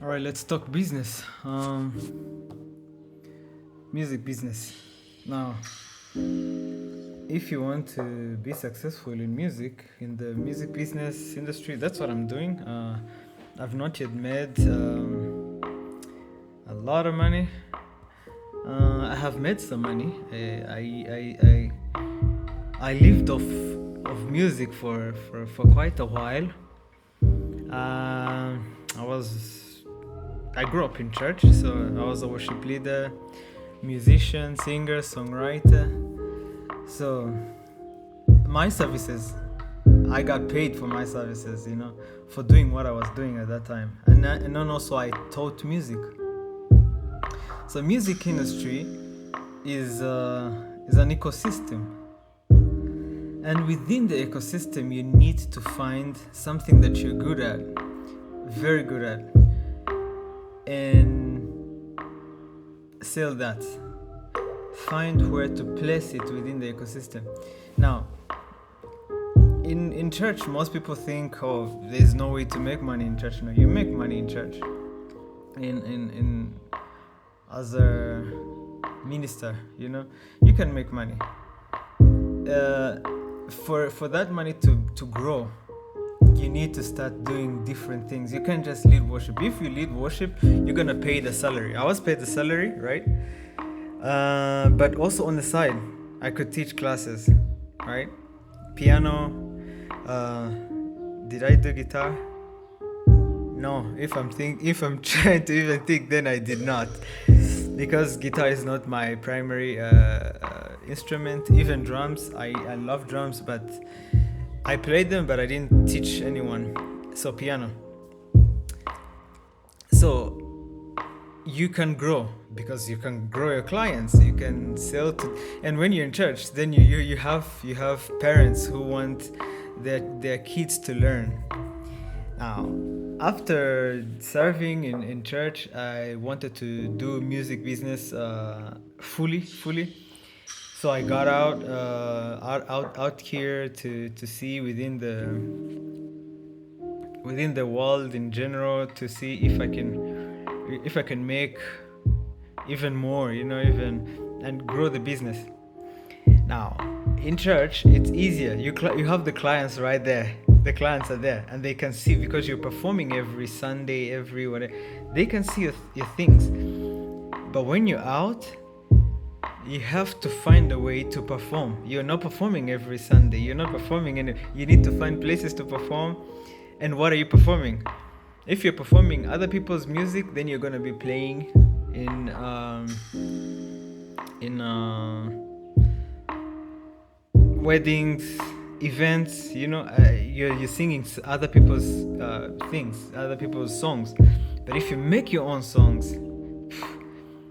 All right, let's talk business. Music business. Now, if you want to be successful in music, in the music business industry, that's what I'm doing. I've not yet made a lot of money. I have made some money. I lived off music for quite a while. I grew up in church, so I was a worship leader, musician, singer, songwriter. So my services, I got paid for my services, for doing what I was doing at that time. And then also I taught music. So music industry is an ecosystem. And within the ecosystem, you need to find something that you're good at, very good at, and sell that. Find where to place it within the ecosystem. Now, in church, most people think, oh, there's no way to make money in church. No, you make money in church. In as a minister, you can make money. For that money to grow, you need to start doing different things. You can't just lead worship. If you lead worship, you're gonna pay the salary. I was paid the salary, right? But also on the side, I could teach classes, right? Piano. Did I do guitar? No. If I'm trying to even think, then I did not, because guitar is not my primary instrument. Even drums, I love drums, but I played them, but I didn't teach anyone. So piano. So you can grow, because you can grow your clients. You can sell to, and when you're in church, then you have parents who want their kids to learn. Now, after serving in church, I wanted to do music business fully. So I got out here to see within the world in general, to see if I can make even more, and grow the business. Now, in church, it's easier. You have the clients right there. The clients are there, and they can see, because you're performing every Sunday, every whatever. They can see your things. But when you're out, you have to find a way to perform. You're not performing every Sunday. You're not performing, and you need to find places to perform. And what are you performing? If you're performing other people's music, then you're gonna be playing in weddings, events. You're singing other people's things, other people's songs. But if you make your own songs,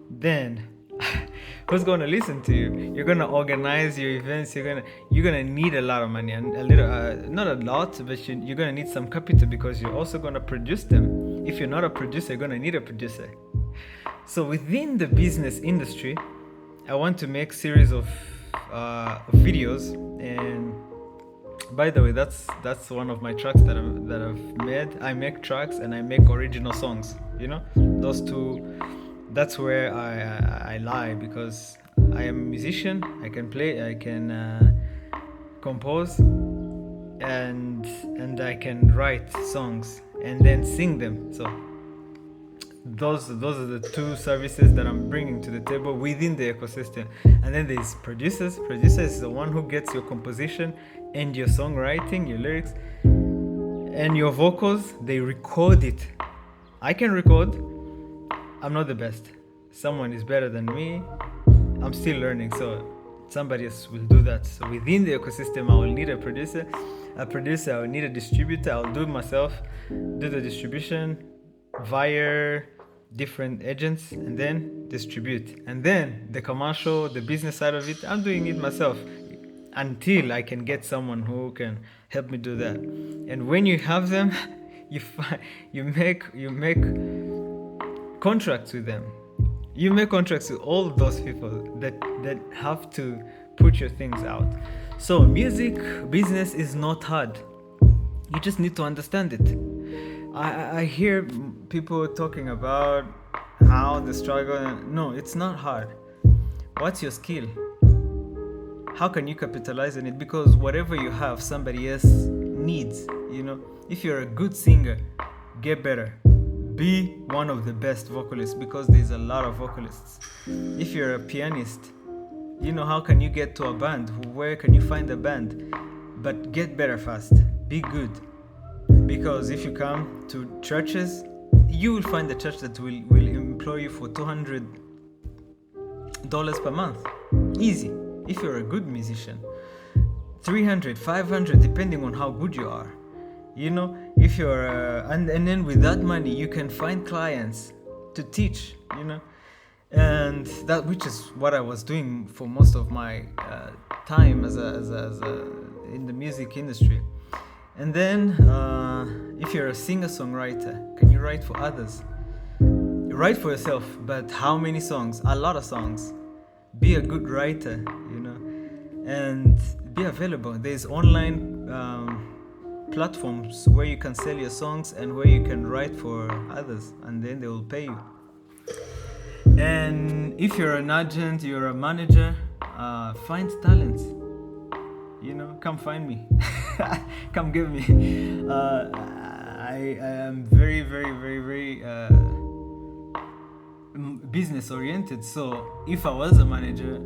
then who's gonna listen to you? You're gonna organize your events. You're gonna need a lot of money, and a little, not a lot, but you're gonna need some capital, because you're also gonna produce them. If you're not a producer, you're gonna need a producer. So within the business industry, I want to make series of videos. And by the way, that's one of my tracks that I've made. I make tracks and I make original songs. Those two. That's where I lie, because I am a musician. I can play. I can compose, and I can write songs and then sing them. So those are the two services that I'm bringing to the table within the ecosystem. And then there's producers. Producer is the one who gets your composition and your songwriting, your lyrics, and your vocals. They record it. I can record. I'm not the best. Someone is better than me. I'm still learning, so somebody else will do that. So within the ecosystem, I will need a producer. I will need a distributor. I'll do it myself, do the distribution via different agents, and then distribute. And then the commercial, the business side of it, I'm doing it myself until I can get someone who can help me do that. And when you have them, you make contracts with them. You make contracts with all those people that have to put your things out. So music business is not hard. You just need to understand it. I hear people talking about how the struggle. No, it's not hard. What's your skill? How can you capitalize on it? Because whatever you have, somebody else needs. If you're a good singer, get better. Be one of the best vocalists, because there's a lot of vocalists. If you're a pianist, how can you get to a band? Where can you find a band? But get better fast. Be good. Because if you come to churches, you will find a church that will employ you for $200 per month. Easy. If you're a good musician. 300, 500, depending on how good you are. If you're and then with that money you can find clients to teach, and that, which is what I was doing for most of my time as in the music industry. And then if you're a singer-songwriter, can you write for others? Write for yourself, but how many songs? A lot of songs. Be a good writer, and be available. There's online platforms where you can sell your songs and where you can write for others, and then they will pay you. And if you're an agent, you're a manager, find talents. Come find me. Come give me. I am very, very, very, very business oriented. So if I was a manager,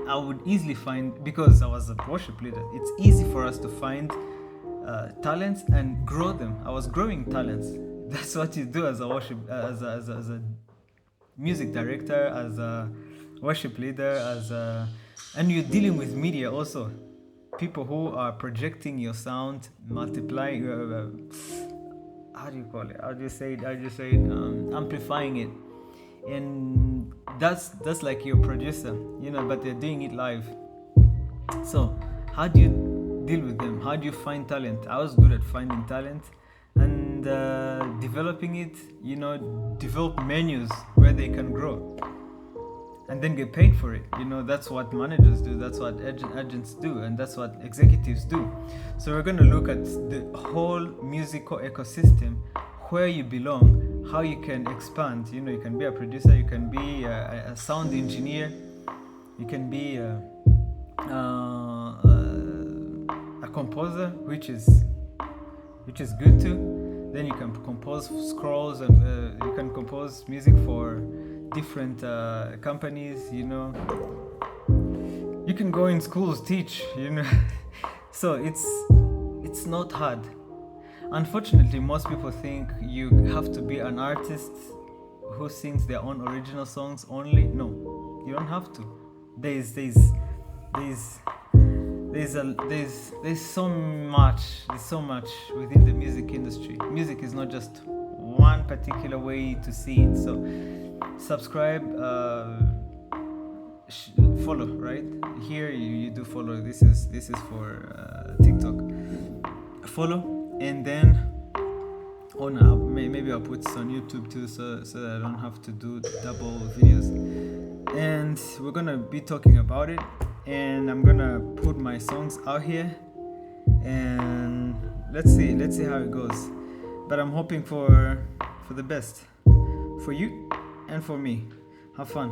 I would easily find, because I was a worship leader, it's easy for us to find talents and grow them. I was growing talents. That's what you do as a worship, as a music director, as a worship leader, and you're dealing with media also. People who are projecting your sound, multiplying, how do you call it? How do you say it? Amplifying it. And that's like your producer, but they're doing it live. So how do you deal with them? How do you find talent? I was good at finding talent and developing it, develop menus where they can grow and then get paid for it. That's what managers do, that's what agents do, and that's what executives do. So we're going to look at the whole musical ecosystem, where you belong, how you can expand. You can be a producer, you can be a sound engineer, you can be a composer, which is good too. Then you can compose scrolls, and you can compose music for different companies. You can go in schools, teach. So it's not hard. Unfortunately, most people think you have to be an artist who sings their own original songs only. No, you don't have to. There's so much within the music industry. Music is not just one particular way to see it. So subscribe, follow. Right here, you do follow. This is for TikTok. Follow. And then maybe I'll put this on YouTube too, so that I don't have to do double videos. And we're gonna be talking about it, and I'm gonna put my songs out here, and let's see how it goes. But I'm hoping for the best for you and for me. Have fun.